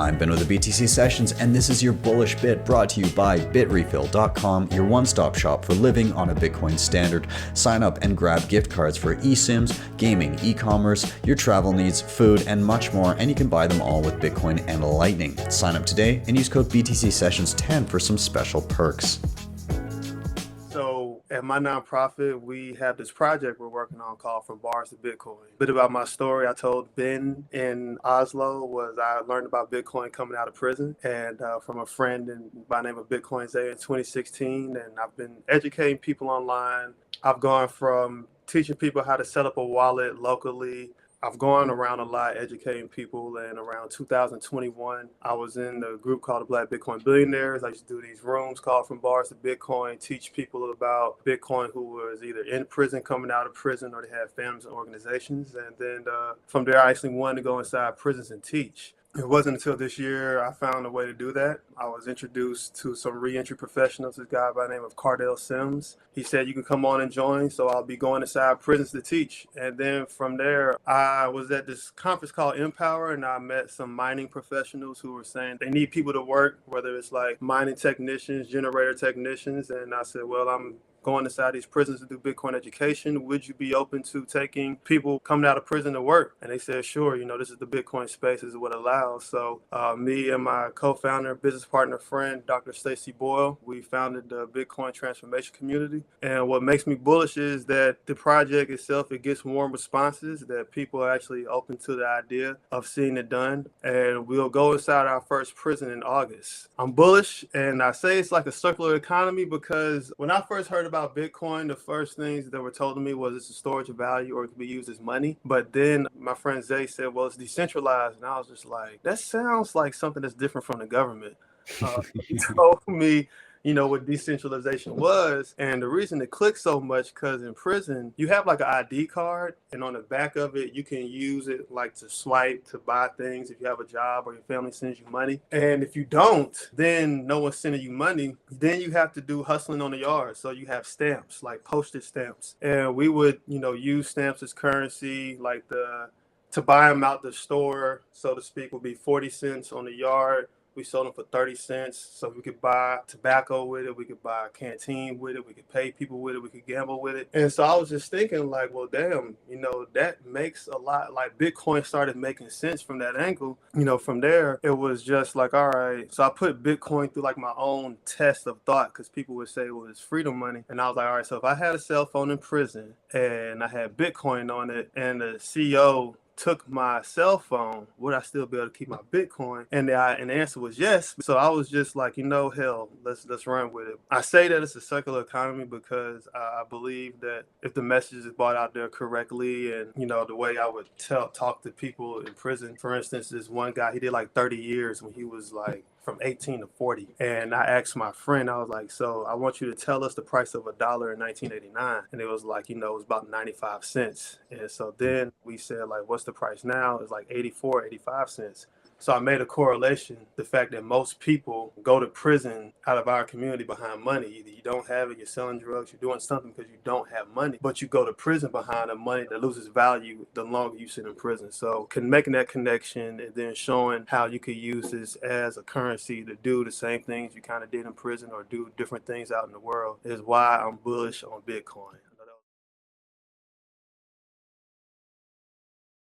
I'm Ben with the BTC Sessions, and this is your bullish bit brought to you by Bitrefill.com, your one-stop shop for living on a Bitcoin standard. Sign up and grab gift cards for eSIMs, gaming, e-commerce, your travel needs, food, and much more, and you can buy them all with Bitcoin and Lightning. Sign up today and use code BTC Sessions 10 for some special perks. So at my nonprofit, we have this project we're working on called From Bars to Bitcoin. A bit about my story I told Ben in Oslo was I learned about Bitcoin coming out of prison and from a friend by the name of Bitcoin Zay in 2016. And I've been educating people online. I've gone from teaching people how to set up a wallet locally. I've gone around a lot educating people, and around 2021, I was in a group called the Black Bitcoin Billionaires. I used to do these rooms called From Bars to Bitcoin, teach people about Bitcoin who was either in prison, coming out of prison, or they had families and organizations. And then from there, I actually wanted to go inside prisons and teach. It wasn't until this year I found a way to do that. I was introduced to some reentry professionals, this guy by the name of Cardell Sims. He said, you can come on and join, so I'll be going inside prisons to teach. And then from there, I was at this conference called Empower, and I met some mining professionals who were saying they need people to work, whether it's like mining technicians, generator technicians. And I said, well, I'm going inside these prisons to do Bitcoin education. Would you be open to taking people coming out of prison to work? And they said, sure, this is the Bitcoin space, this is what it allows. So me and my co-founder, business partner, friend, Dr. Stacy Boyle, we founded the Bitcoin transformation community. And what makes me bullish is that the project itself, it gets warm responses, that people are actually open to the idea of seeing it done. And we'll go inside our first prison in August. I'm bullish, and I say it's like a circular economy because when I first heard about Bitcoin, the first things that were told to me was it's a storage of value or it can be used as money. But then my friend Zay said, well, it's decentralized. And I was just like, that sounds like something that's different from the government. He told me, what decentralization was. And the reason it clicked so much, because in prison, you have like an ID card, and on the back of it, you can use it like to swipe, to buy things if you have a job or your family sends you money. And if you don't, then no one's sending you money. Then you have to do hustling on the yard. So you have stamps, like postage stamps. And we would, use stamps as currency, like to buy them out the store, so to speak, would be 40 cents on the yard. We sold them for 30 cents, so we could buy tobacco with it, we could buy a canteen with it, we could pay people with it, we could gamble with it. And so I was just thinking like, well, damn, that makes a lot, like Bitcoin started making sense from that angle. From there, it was just like, all right. So I put Bitcoin through like my own test of thought, because people would say, well, it's freedom money. And I was like, all right, so if I had a cell phone in prison and I had Bitcoin on it and the CEO took my cell phone, would I still be able to keep my Bitcoin? And the answer was yes. So I was just like, hell, let's run with it. I say that it's a circular economy because I believe that if the message is brought out there correctly, and the way I would talk to people in prison, for instance, this one guy, he did like 30 years when he was like from 18 to 40. And I asked my friend, I was like, so I want you to tell us the price of $1 in 1989. And it was like, it was about 95 cents. And so then we said, like, what's the price now? It's like 84, 85 cents. So I made a correlation, the fact that most people go to prison out of our community behind money. Either you don't have it, you're selling drugs, you're doing something because you don't have money, but you go to prison behind the money that loses value the longer you sit in prison. So making that connection and then showing how you could use this as a currency to do the same things you kind of did in prison or do different things out in the world is why I'm bullish on Bitcoin.